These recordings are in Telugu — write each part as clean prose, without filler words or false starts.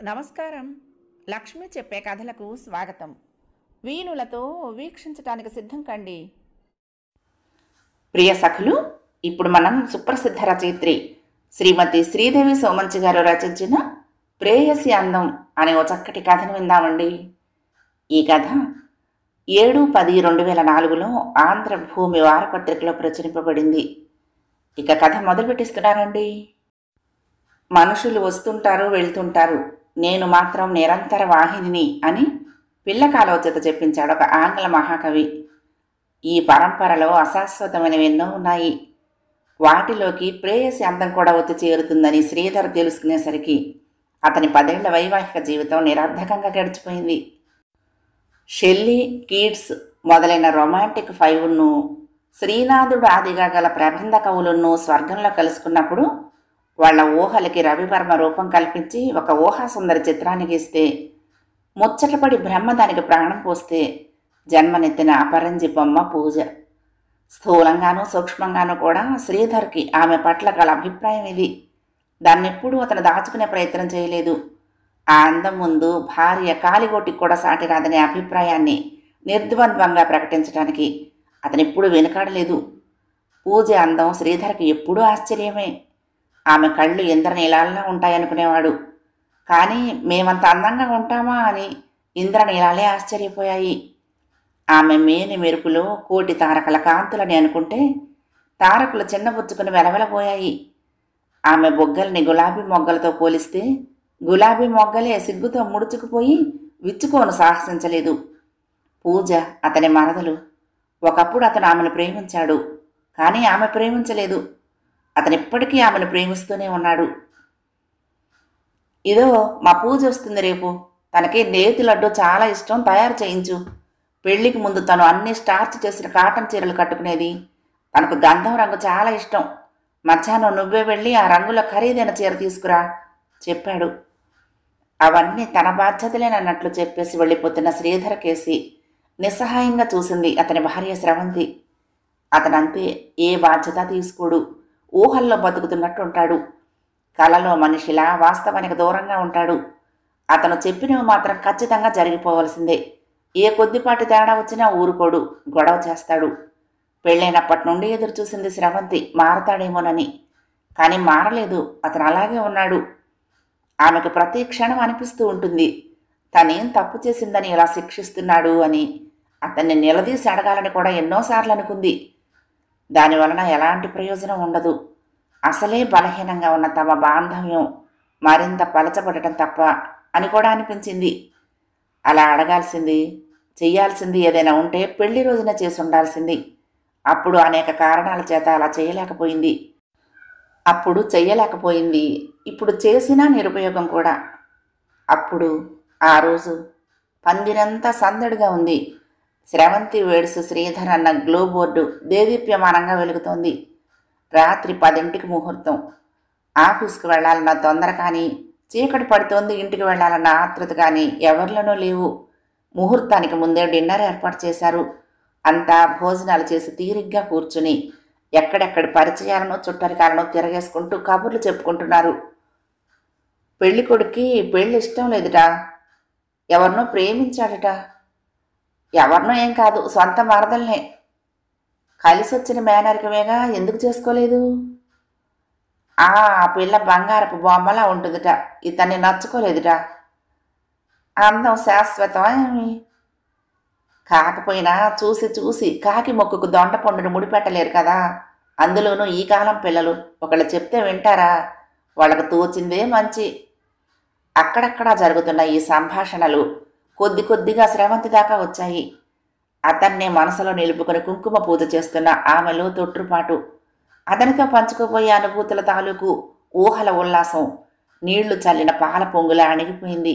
నమస్కారం. లక్ష్మి చెప్పే కథలకు స్వాగతం. వీణులతో వీక్షించటానికి సిద్ధం కండి. ప్రియ సఖులు, ఇప్పుడు మనం సుప్రసిద్ధ రచయిత్రి శ్రీమతి శ్రీదేవి సోమంచి గారు రచించిన ప్రేయసి అందం అనే ఓ చక్కటి కథను విందామండి. ఈ కథ 7/10/2004లో ఆంధ్రభూమి వారపత్రికలో ప్రచురింపబడింది. ఇక కథ మొదలు పెట్టిస్తున్నారండి. మనుషులు వస్తుంటారు, వెళ్తుంటారు, నేను మాత్రం నిరంతర వాహినిని అని పిల్లకాలోచత చెప్పించాడు ఒక ఆంగ్ల మహాకవి. ఈ పరంపరలో అశాశ్వతమైనవి ఎన్నో ఉన్నాయి. వాటిలోకి ప్రేయసి అందం కూడా వచ్చి చేరుతుందని శ్రీధర్ తెలుసుకునేసరికి అతని 10 ఏళ్ల వైవాహిక జీవితం నిరర్ధకంగా గడిచిపోయింది. షెల్లీ, కీట్స్ మొదలైన రొమాంటిక్ ఫైవ్ను, శ్రీనాథుడు ఆదిగా గల ప్రబంధ కవులను స్వర్గంలో కలుసుకున్నప్పుడు వాళ్ల ఊహలకి రవివర్మ రూపం కల్పించి ఒక ఊహాసుందరి చిత్రాన్ని గీస్తే, ముచ్చటపడి బ్రహ్మ దానికి ప్రాణం పోస్తే జన్మనెత్తిన అపరంజి బొమ్మ పూజ. స్థూలంగానూ సూక్ష్మంగానూ కూడా శ్రీధర్కి ఆమె పట్ల గల అభిప్రాయం ఇది. దాన్నెప్పుడూ అతను దాచుకునే ప్రయత్నం చేయలేదు. ఆ అందం ముందు భార్య కాలిగోటికి కూడా సాటి రాదనే అభిప్రాయాన్ని నిర్ద్వంద్వంగా ప్రకటించడానికి అతనెప్పుడు వెనుకాడలేదు. పూజ అందం శ్రీధర్కి ఎప్పుడూ ఆశ్చర్యమే. ఆమె కళ్ళు ఇంద్రనీలాల్లా ఉంటాయనుకునేవాడు. కానీ మేమంత అందంగా ఉంటామా అని ఇంద్రనీలాలే ఆశ్చర్యపోయాయి. ఆమె మేని మెరుపులో కోటి తారకల కాంతులని అనుకుంటే తారకులు చిన్నబుచ్చుకుని వెలవెలబోయాయి. ఆమె బొగ్గల్ని గులాబీ మొగ్గలతో పోలిస్తే గులాబీ మొగ్గలే సిగ్గుతో ముడుచుకుపోయి విచ్చుకోను సాహసించలేదు. పూజ అతని మరదలు. ఒకప్పుడు అతను ఆమెను ప్రేమించాడు, కానీ ఆమె ప్రేమించలేదు. అతనిప్పటికీ ఆమెను ప్రేమిస్తూనే ఉన్నాడు. ఇదో మా పూజ వస్తుంది రేపు, తనకి నేతి లడ్డు చాలా ఇష్టం, తయారు చేయించు. పెళ్లికి ముందు తను అన్ని స్టార్చ్ చేసిన కాటన్ చీరలు కట్టుకునేది. తనకు గంధం రంగు చాలా ఇష్టం. మధ్యాహ్నం నువ్వే వెళ్ళి ఆ రంగులో ఖరీదైన చీర తీసుకురా చెప్పాడు. అవన్నీ తన బాధ్యతలేనన్నట్లు చెప్పేసి వెళ్ళిపోతున్న శ్రీధర్ కేసి నిస్సహాయంగా చూసింది అతని భార్య స్రవంతి. అతనంతే, ఏ బాధ్యత తీసుకోడు. ఊహల్లో బతుకుతున్నట్టు ఉంటాడు. కలలో మనిషిలా వాస్తవానికి దూరంగా ఉంటాడు. అతను చెప్పినవి మాత్రం ఖచ్చితంగా జరిగిపోవలసిందే. ఏ కొద్దిపాటి తేడా వచ్చినా ఊరుకోడు, గొడవ చేస్తాడు. పెళ్ళైనప్పటి నుండి ఎదురు చూసింది స్రవంతి మారతాడేమోనని. కానీ మారలేదు, అతను అలాగే ఉన్నాడు. ఆమెకు ప్రతి క్షణం అనిపిస్తూ ఉంటుంది, తనేం తప్పు చేసిందని ఇలా శిక్షిస్తున్నాడు అని. అతన్ని నిలదీసి అడగాలని కూడా ఎన్నోసార్లు అనుకుంది. దానివలన ఎలాంటి ప్రయోజనం ఉండదు. అసలే బలహీనంగా ఉన్న తమ బాంధవ్యం మరింత పలచబడటం తప్ప అని కూడా అనిపించింది. అలా అడగాల్సింది, చెయ్యాల్సింది ఏదైనా ఉంటే పెళ్లి రోజున చేసి ఉండాల్సింది. అప్పుడు అనేక కారణాల చేత అలా చేయలేకపోయింది. ఇప్పుడు చేసినా నిరుపయోగం కూడా. అప్పుడు ఆ రోజు పందిరంతా సందడిగా ఉంది. స్రవంతి వేడ్స్ శ్రీధర్ అన్న గ్లో బోర్డు దేదీప్యమానంగా వెలుగుతోంది. రాత్రి 10ంటికి ముహూర్తం. ఆఫీస్కి వెళ్లాలన్న తొందర కానీ, చీకటి పడుతోంది ఇంటికి వెళ్లాలన్న ఆతృత కానీ ఎవరిలోనూ లేవు. ముహూర్తానికి ముందే డిన్నర్ ఏర్పాటు చేశారు. అంతా భోజనాలు చేసి తీరిగ్గా కూర్చుని ఎక్కడెక్కడి పరిచయాలను చుట్టరికాలను తిరగేసుకుంటూ కబుర్లు చెప్పుకుంటున్నారు. పెళ్లి కొడుక్కి పెళ్లి ఇష్టం లేదుట, ఎవరినో ప్రేమించాడట. ఎవరినో ఏం కాదు, సొంత మరదల్నే. కలిసొచ్చిన మేనరికమేగా, ఎందుకు చేసుకోలేదు? ఆ పిల్ల బంగారపు బొమ్మలా ఉంటుందిట, ఇతన్ని నచ్చుకోలేదుట. అందం శాశ్వతమేమి కాకపోయినా చూసి చూసి కాకి మొక్కుకు దొండ పండును ముడిపెట్టలేరు కదా. అందులోనూ ఈ కాలం పిల్లలు ఒకళ్ళు చెప్తే వింటారా? వాళ్ళకు తోచిందే మంచి. అక్కడక్కడా జరుగుతున్న ఈ సంభాషణలు కొద్ది కొద్దిగా స్రవంతి దాకా వచ్చాయి. అతన్నే మనసులో నిలుపుకొని కుంకుమ పూజ చేస్తున్న ఆమెలో తొట్టుపాటు, అతనితో పంచుకోబోయే అనుభూతుల తాలూకు ఊహల ఉల్లాసం నీళ్లు చల్లిన పాల పొంగులా అణిగిపోయింది.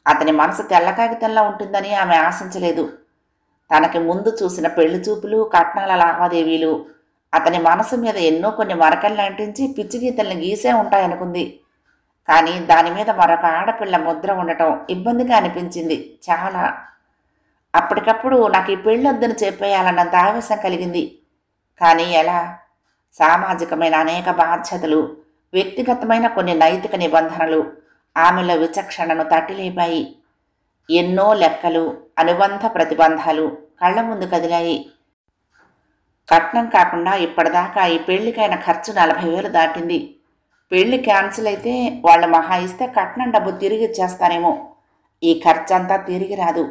అతని మనసు తెల్ల కాగితంలా ఉంటుందని ఆమె ఆశించలేదు. తనకి ముందు చూసిన పెళ్లి చూపులు, కట్నాల లావాదేవీలు అతని మనసు మీద ఎన్నో కొన్ని మరకల్ని అంటించి పిచ్చి గీతల్ని గీసే ఉంటాయనుకుంది. కానీ దాని మీద మరొక ఆడపిల్ల ముద్ర ఉండటం ఇబ్బందిగా అనిపించింది చాలా. అప్పటికప్పుడు నాకు ఈ పెళ్ళొద్దని చెప్పేయాలన్నంత ఆవేశం కలిగింది. కానీ ఎలా? సామాజికమైన అనేక బాధ్యతలు, వ్యక్తిగతమైన కొన్ని నైతిక నిబంధనలు, ఆమెలో విచక్షణను తట్టిలేపాయి. ఎన్నో లెక్కలు, అనుబంధ ప్రతిబంధాలు కళ్ల ముందు కదిలాయి. కట్నం కాకుండా ఇప్పటిదాకా ఈ పెళ్లికైన ఖర్చు 40,000 దాటింది. పెళ్లి క్యాన్సిల్ అయితే వాళ్ళు మహా ఇస్తే కట్నం డబ్బు తిరిగి ఇచ్చేస్తారేమో. ఈ ఖర్చంతా తిరిగి రాదు.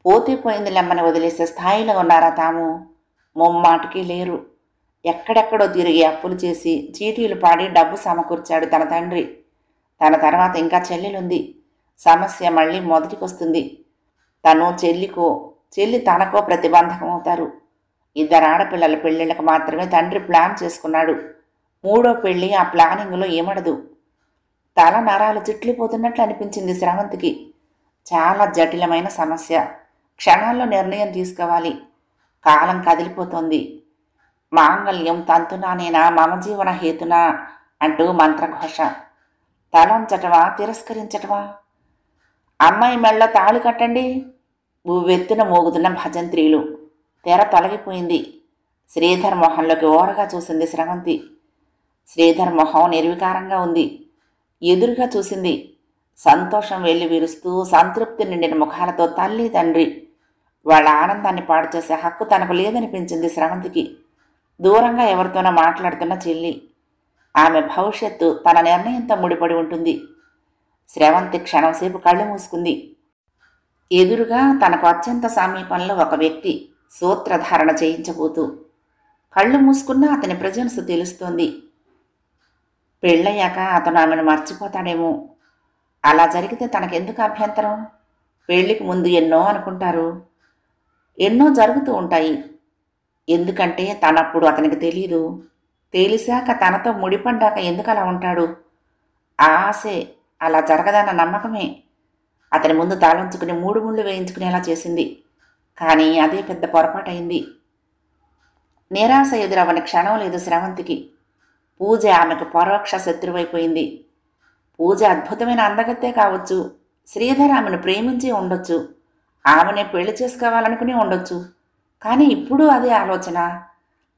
పోతే పోయింది లెమ్మని వదిలేసే స్థాయిలో ఉన్నారా తాము? ముమ్మాటికి లేరు. ఎక్కడెక్కడో తిరిగి అప్పులు చేసి చీటీలు పాడి డబ్బు సమకూర్చాడు తన తండ్రి. తన తర్వాత ఇంకా చెల్లెలుంది. సమస్య మళ్ళీ మొదటికొస్తుంది. తను చెల్లికో, చెల్లి తనకో ప్రతిబంధకం అవుతారు. 2 ఆడపిల్లల పెళ్ళిళ్ళకు మాత్రమే తండ్రి ప్లాన్ చేసుకున్నాడు. 3వ పెళ్లి ఆ ప్లానింగ్లో ఏమడదు. తల నరాలు చిట్లిపోతున్నట్లు అనిపించింది స్రవంతికి. చాలా జటిలమైన సమస్య. క్షణాల్లో నిర్ణయం తీసుకోవాలి. కాలం కదిలిపోతోంది. మాంగళ్యం తంతునానేనా మమ జీవన హేతునా అంటూ మంత్రఘోష. తలంచటమా, తిరస్కరించటమా? అమ్మాయి మెళ్ళ తాళి కట్టండి. ఉవ్వెత్తున మోగుతున్న భజంత్రీలు. తెర తొలగిపోయింది. శ్రీధర్ మొహంలోకి ఓరగా చూసింది స్రవంతి. శ్రీధర్ మొహం నిర్వికారంగా ఉంది. ఎదురుగా చూసింది. సంతోషం వెళ్ళి విరుస్తూ సంతృప్తి నిండిన ముఖాలతో తల్లి, తండ్రి. వాళ్ళ ఆనందాన్ని పాడు చేసే హక్కు తనకు లేదనిపించింది స్రవంతికి. దూరంగా ఎవరితోనో మాట్లాడుతున్న చెల్లి. ఆమె భవిష్యత్తు తన నిర్ణయంతో ముడిపడి ఉంటుంది. స్రవంతి క్షణంసేపు కళ్ళు మూసుకుంది. ఎదురుగా తనకు అత్యంత సమీపంలో ఒక వ్యక్తి సూత్రధారణ చేయించబోతూ. కళ్ళు మూసుకున్నా అతని ప్రజెన్స్ తెలుస్తోంది. పెళ్ళయ్యాక అతను ఆమెను మర్చిపోతాడేమో. అలా జరిగితే తనకెందుకు అభ్యంతరం? పెళ్లికి ముందు ఎన్నో అనుకుంటారు, ఎన్నో జరుగుతూ ఉంటాయి. ఎందుకంటే తనప్పుడు అతనికి తెలీదు. తెలిసాక తనతో ముడిపడ్డాక ఎందుకు అలా ఉంటాడు? ఆ ఆశే, అలా జరగదన్న నమ్మకమే అతని ముందు తాళంచుకుని 3 ముళ్ళు వేయించుకునేలా చేసింది. కానీ అదే పెద్ద పొరపాటైంది. నిరాశ ఎదురవని క్షణం లేదు స్రవంతికి. పూజ ఆమెకు పరోక్ష శత్రువైపోయింది. పూజ అద్భుతమైన అందగత్తే కావచ్చు. శ్రీధర్ ఆమెను ప్రేమించి ఉండొచ్చు. ఆమెనే పెళ్లి చేసుకోవాలనుకుని ఉండొచ్చు. కానీ ఇప్పుడు అదే ఆలోచన.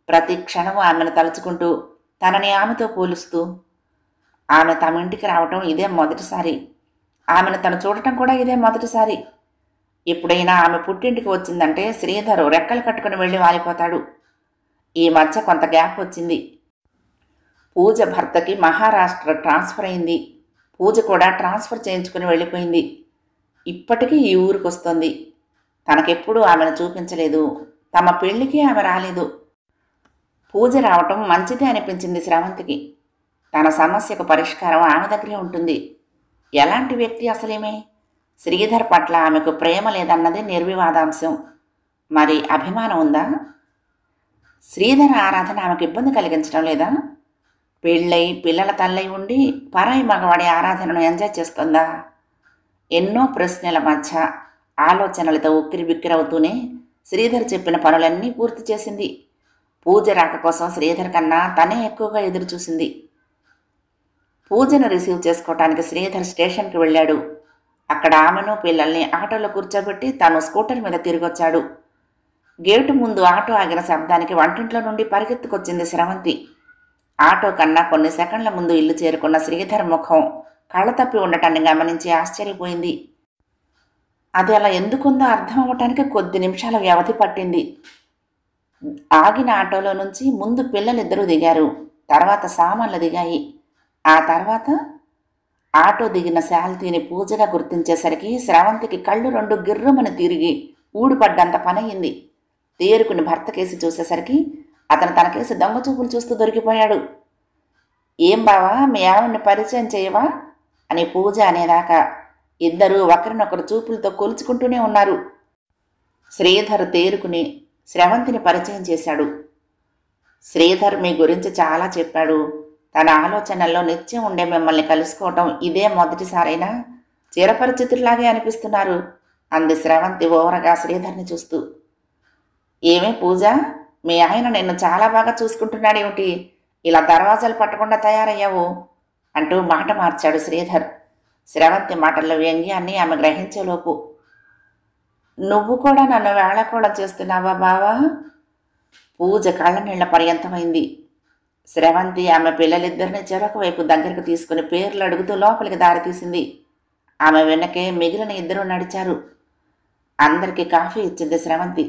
ప్రతి క్షణము ఆమెను తలుచుకుంటూ, తనని ఆమెతో పోలుస్తూ. ఆమె తమ ఇంటికి రావటం ఇదే మొదటిసారి. ఆమెను తను చూడటం కూడా ఇదే మొదటిసారి. ఎప్పుడైనా ఆమె పుట్టింటికి వచ్చిందంటే శ్రీధరు రెక్కలు కట్టుకుని వెళ్ళి వాలిపోతాడు. ఈ మధ్య కొంత గ్యాప్ వచ్చింది. పూజ భర్తకి మహారాష్ట్ర ట్రాన్స్ఫర్ అయింది. పూజ కూడా ట్రాన్స్ఫర్ చేయించుకుని వెళ్ళిపోయింది. ఇప్పటికీ ఈ ఊరికి వస్తుంది. తనకెప్పుడూ ఆమెను చూపించలేదు. తమ పెళ్లికి ఆమె రాలేదు. పూజ రావటం మంచిదే అనిపించింది స్రవంతికి. తన సమస్యకు పరిష్కారం ఆమె దగ్గరే ఉంటుంది. ఎలాంటి వ్యక్తి అసలేమే? శ్రీధర్ పట్ల ఆమెకు ప్రేమ లేదన్నదే నిర్వివాదాంశం. మరి అభిమానం ఉందా? శ్రీధర్ ఆరాధన ఆమెకు ఇబ్బంది కలిగించడం లేదా? పెళ్ళై పిల్లల తల్లై ఉండి పరాయి మగవాడి ఆరాధనను ఎంజాయ్ చేస్తుందా? ఎన్నో ప్రశ్నల మధ్య ఆలోచనలతో ఉక్కిరి బిక్కిరవుతూనే శ్రీధర్ చెప్పిన పనులన్నీ పూర్తి చేసింది. పూజ రాక కోసం శ్రీధర్ కన్నా తనే ఎక్కువగా ఎదురుచూసింది. పూజను రిసీవ్ చేసుకోవటానికి శ్రీధర్ స్టేషన్కి వెళ్ళాడు. అక్కడ ఆమెను పిల్లల్ని ఆటోలో కూర్చోబెట్టి తాను స్కూటర్ మీద తిరిగొచ్చాడు. గేటు ముందు ఆటో ఆగిన శబ్దానికి వంటింట్లో నుండి పరిగెత్తుకొచ్చింది స్రవంతి. ఆటో కన్నా కొన్ని సెకండ్ల ముందు ఇల్లు చేరుకున్న శ్రీధర్ ముఖం కళ్ళ తప్పి ఉండటాన్ని గమనించి ఆశ్చర్యపోయింది. అది అలా ఎందుకుందో అర్థం అవ్వటానికి కొద్ది నిమిషాల వ్యవధి పట్టింది. ఆగిన ఆటోలో నుంచి ముందు పిల్లలిద్దరూ దిగారు. తర్వాత సామాన్లు దిగాయి. ఆ తర్వాత ఆటో దిగిన శాల్తీని పూజగా గుర్తించేసరికి స్రవంతికి కళ్ళు 2 గిర్రుమని తిరిగి ఊడిపడ్డంత పనయింది. తేరుకుని భర్త కేసి చూసేసరికి అతను తన కేసి దొంగ చూపులు చూస్తూ దొరికిపోయాడు. ఏం బావా, మీ ఆవిడ్ని పరిచయం చేయవా అని పూజ అనేదాకా ఇద్దరూ ఒకరినొకరు చూపులతో కొలుచుకుంటూనే ఉన్నారు. శ్రీధర్ తేరుకుని స్రవంతిని పరిచయం చేశాడు. శ్రీధర్ మీ గురించి చాలా చెప్పాడు. తన ఆలోచనల్లో నిత్యం ఉండే మిమ్మల్ని కలుసుకోవటం ఇదే మొదటిసారైనా చిరపరిచితుల్లాగే అనిపిస్తున్నారు అంది స్రవంతి ఓవరగా శ్రీధర్ని చూస్తూ. ఏమే పూజ, మీ ఆయన నిన్ను చాలా బాగా చూసుకుంటున్నాడేమిటి? ఇలా దర్వాజాలు పట్టకుండా తయారయ్యావు అంటూ మాట మార్చాడు శ్రీధర్. స్రవంతి మాటల్లో వ్యంగ్యాన్ని ఆమె గ్రహించేలోపు, నువ్వు కూడా నన్ను వేళకోళం చేస్తున్నావా బావా? పూజ కళ్ళ నీళ్ల పర్యంతమైంది. స్రవంతి ఆమె పిల్లలిద్దరిని చెరొక వైపు దగ్గరకు తీసుకుని పేర్లు అడుగుతూ లోపలికి దారితీసింది. ఆమె వెనకే మిగిలిన ఇద్దరూ నడిచారు. అందరికీ కాఫీ ఇచ్చింది స్రవంతి.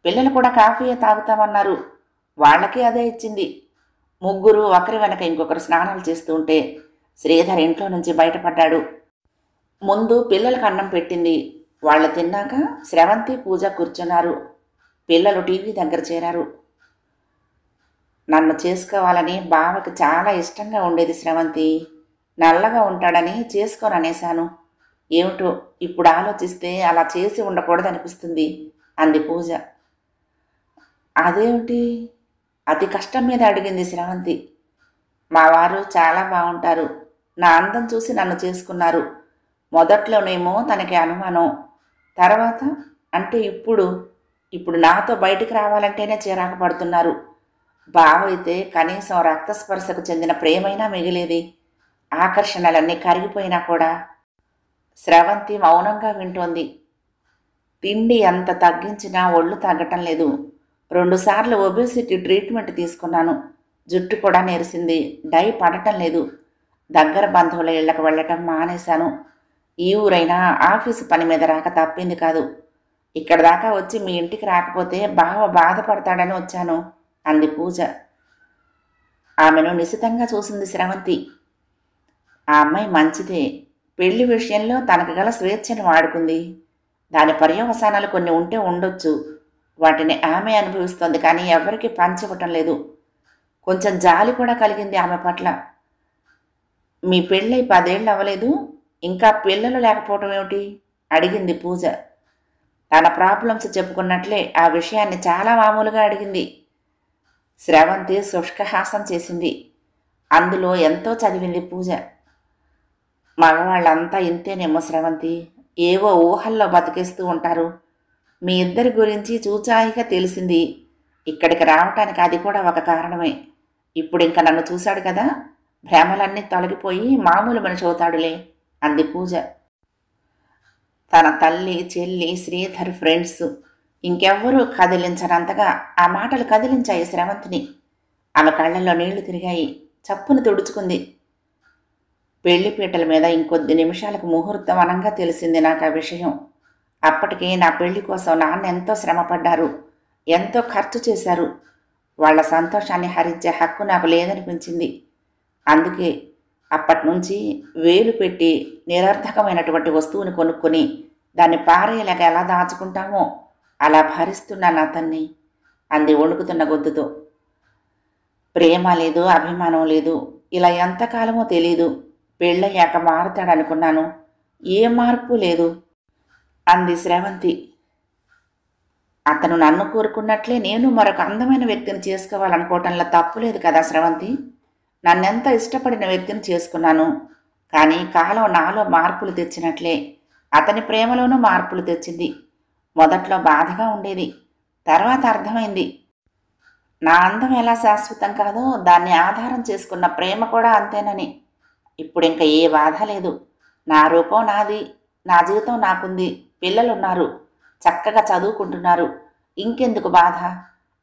పిల్లలు కూడా కాఫీయే తాగుతామన్నారు. వాళ్ళకి అదే ఇచ్చింది. ముగ్గురు ఒకరి వెనక ఇంకొకరు స్నానాలు చేస్తూ ఉంటే శ్రీధర్ ఇంట్లో నుంచి బయటపడ్డాడు. ముందు పిల్లలకు అన్నం పెట్టింది. వాళ్ళు తిన్నాక స్రవంతి, పూజ కూర్చున్నారు. పిల్లలు టీవీ దగ్గర చేరారు. నన్ను చేసుకోవాలని బావకి చాలా ఇష్టంగా ఉండేది స్రవంతి. నల్లగా ఉంటాడని చేసుకోననేశాను. ఏమిటో ఇప్పుడు ఆలోచిస్తే అలా చేసి ఉండకూడదనిపిస్తుంది అంది పూజ. అదేమిటి? అతి కష్టం మీద అడిగింది స్రవంతి. మా వారు చాలా బాగుంటారు. నా అందం చూసి నన్ను చేసుకున్నారు. మొదట్లోనేమో తనకి అనుమానం. తర్వాత అంటే ఇప్పుడు నాతో బయటికి రావాలంటేనే చిరాకు పడుతున్నారు. బావ అయితే కనీసం రక్తస్పర్శకు చెందిన ప్రేమైనా మిగిలేది. ఆకర్షణలన్నీ కరిగిపోయినా కూడా. స్రవంతి మౌనంగా వింటోంది. తిండి ఎంత తగ్గించినా ఒళ్ళు తగ్గటం లేదు. 2 సార్లు ఒబేసిటీ ట్రీట్మెంట్ తీసుకున్నాను. జుట్టు కూడా నెరిసింది. డై పడటం లేదు. దగ్గర బంధువుల ఇళ్లకు వెళ్ళటం మానేశాను. ఈ ఊరైనా ఆఫీసు పని మీద రాక తప్పింది కాదు. ఇక్కడ దాకా వచ్చి మీ ఇంటికి రాకపోతే బావ బాధపడతాడని వచ్చాను అంది పూజ. ఆమెను నిశితంగా చూసింది స్రవంతి. ఆ అమ్మాయి మంచిదే. పెళ్లి విషయంలో తనకు గల స్వేచ్ఛను వాడుకుంది. దాని పర్యవసానాలు కొన్ని ఉంటే ఉండొచ్చు. వాటిని ఆమె అనుభవిస్తోంది, కానీ ఎవరికి పంచివ్వటం లేదు. కొంచెం జాలి కూడా కలిగింది ఆమె పట్ల. మీ పెళ్ళై 10 ఏళ్ళు అవ్వలేదు, ఇంకా పిల్లలు లేకపోవటం ఏమిటి అడిగింది పూజ. తన ప్రాబ్లమ్స్ చెప్పుకున్నట్లే ఆ విషయాన్ని చాలా మామూలుగా అడిగింది. స్రవంతి శుష్కహాసం చేసింది. అందులో ఎంతో చదివింది పూజ. మగవాళ్ళంతా ఇంతేనేమో స్రవంతి. ఏవో ఊహల్లో బతికేస్తూ ఉంటారు. మీ ఇద్దరి గురించి చూచాయిగా తెలిసింది. ఇక్కడికి రావటానికి అది కూడా ఒక కారణమే. ఇప్పుడు ఇంక నన్ను చూశాడు కదా, భ్రమలన్నీ తొలగిపోయి మామూలు మనిషి అవుతాడులే అంది పూజ. తన తల్లి, చెల్లి, శ్రీధర్, ఫ్రెండ్స్ ఇంకెవ్వరూ కదిలించనంతగా ఆ మాటలు కదిలించాయి స్రవంతిని. ఆమె కళ్ళల్లో నీళ్లు తిరిగాయి. చప్పును తుడుచుకుంది. పెళ్లిపీటల మీద ఇంకొద్ది నిమిషాలకు ముహూర్తం అనంగా తెలిసింది నాకు ఆ విషయం. అప్పటికే నా పెళ్లి కోసం నాన్న ఎంతో శ్రమపడ్డారు, ఎంతో ఖర్చు చేశారు. వాళ్ల సంతోషాన్ని హరించే హక్కు నాకు లేదనిపించింది. అందుకే అప్పటినుంచి వేలు పెట్టి నిరర్థకమైనటువంటి వస్తువుని కొనుక్కొని దాన్ని పారేయలేక ఎలా దాచుకుంటామో అలా భరిస్తున్నాను అతన్ని అంది వణుకుతున్న గొంతుతో. ప్రేమ లేదు, అభిమానం లేదు. ఇలా ఎంతకాలమో తెలీదు. పెళ్ళయ్యాక మారుతాడనుకున్నాను. ఏ మార్పు లేదు అంది స్రవంతి. అతను నన్ను కోరుకున్నట్లే నేను మరొక అందమైన వ్యక్తిని చేసుకోవాలనుకోవటంలో తప్పులేదు కదా స్రవంతి. నన్నెంత ఇష్టపడిన వ్యక్తిని చేసుకున్నాను. కానీ కాలం నాలో మార్పులు తెచ్చినట్లే అతని ప్రేమలోనూ మార్పులు తెచ్చింది. మొదట్లో బాధగా ఉండేది. తర్వాత అర్థమైంది. నా అందం ఎలా శాశ్వతం కాదో దాన్ని ఆధారం చేసుకున్న ప్రేమ కూడా అంతేనని. ఇప్పుడింక ఏ బాధ లేదు. నా రూపం నాది, నా జీవితం నాకుంది. పిల్లలున్నారు, చక్కగా చదువుకుంటున్నారు. ఇంకెందుకు బాధ?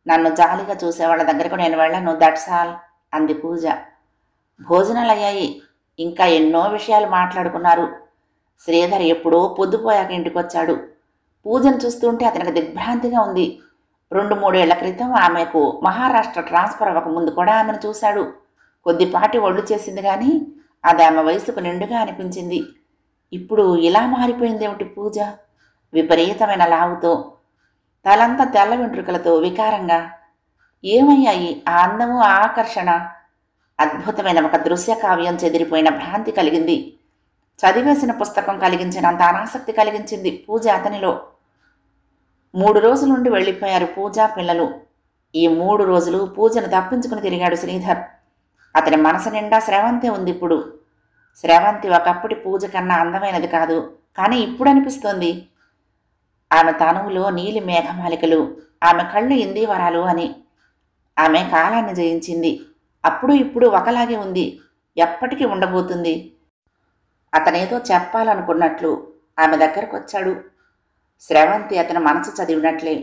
నన్ను జాలిగా చూసేవాళ్ళ దగ్గరకు నేను వెళ్ళను. దట్స్ ఆల్ అంది పూజ. భోజనాలయ్యాయి. ఇంకా ఎన్నో విషయాలు మాట్లాడుకున్నారు. శ్రీధర్ ఎప్పుడో పొద్దుపోయాక ఇంటికొచ్చాడు. పూజను చూస్తుంటే అతనికి దిగ్భ్రాంతిగా ఉంది. 2-3 ఏళ్ల క్రితం ఆమెకు మహారాష్ట్ర ట్రాన్స్ఫర్ అవ్వకముందు కూడా ఆమెను చూశాడు. కొద్దిపాటి ఒళ్ళు చేసింది, కానీ అది ఆమె వయసుకు నిండుగా అనిపించింది. ఇప్పుడు ఇలా మారిపోయిందేమిటి పూజ? విపరీతమైన లావుతో, తలంతా తెల్ల వెంట్రుకలతో, వికారంగా. ఏమయ్యాయి ఆ అందము, ఆ ఆకర్షణ? అద్భుతమైన ఒక దృశ్య కావ్యం చెదిరిపోయిన భ్రాంతి కలిగింది. చదివేసిన పుస్తకం కలిగించినంత అనాసక్తి కలిగించింది పూజ అతనిలో. 3 రోజులుండి వెళ్ళిపోయారు పూజ, పిల్లలు. ఈ 3 రోజులు పూజను తప్పించుకుని తిరిగాడు శ్రీధర్. అతని మనసు నిండా స్రవంతి ఉంది ఇప్పుడు. స్రవంతి ఒకప్పటి పూజ కన్నా అందమైనది కాదు, కానీ ఇప్పుడు అనిపిస్తోంది. ఆమె తనువులో నీలి మేఘమాలికలు, ఆమె కళ్ళు ఇందీవరాలు అని. ఆమె కాలాన్ని జయించింది. అప్పుడు ఇప్పుడు ఒకలాగే ఉంది. ఎప్పటికీ ఉండబోతుంది. అతనేదో చెప్పాలనుకున్నట్లు ఆమె దగ్గరకొచ్చాడు. స్రవంతి అతని మనసు చదివినట్లే.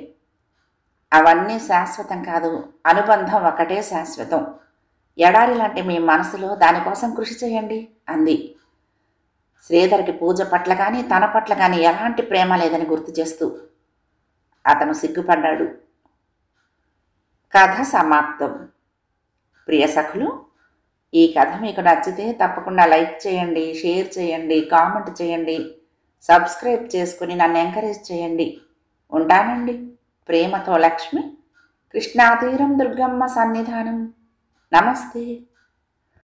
అవన్నీ శాశ్వతం కాదు, అనుబంధం ఒకటే శాశ్వతం. ఎడారి లాంటి మీ మనసులో దానికోసం కృషి చేయండి అంది. శ్రీధర్కి పూజ పట్ల కానీ తన పట్ల కానీ ఎలాంటి ప్రేమ లేదని గుర్తు చేస్తూ. అతను సిగ్గుపడ్డాడు. కథ సమాప్తం. ప్రియ సఖులు, ఈ కథ మీకు నచ్చితే తప్పకుండా లైక్ చేయండి, షేర్ చేయండి, కామెంట్ చేయండి, సబ్స్క్రైబ్ చేసుకుని నన్ను ఎంకరేజ్ చేయండి. ఉంటానండి. ప్రేమతో లక్ష్మి, కృష్ణాతీరం దుర్గమ్మ సన్నిధానం. నమస్తే.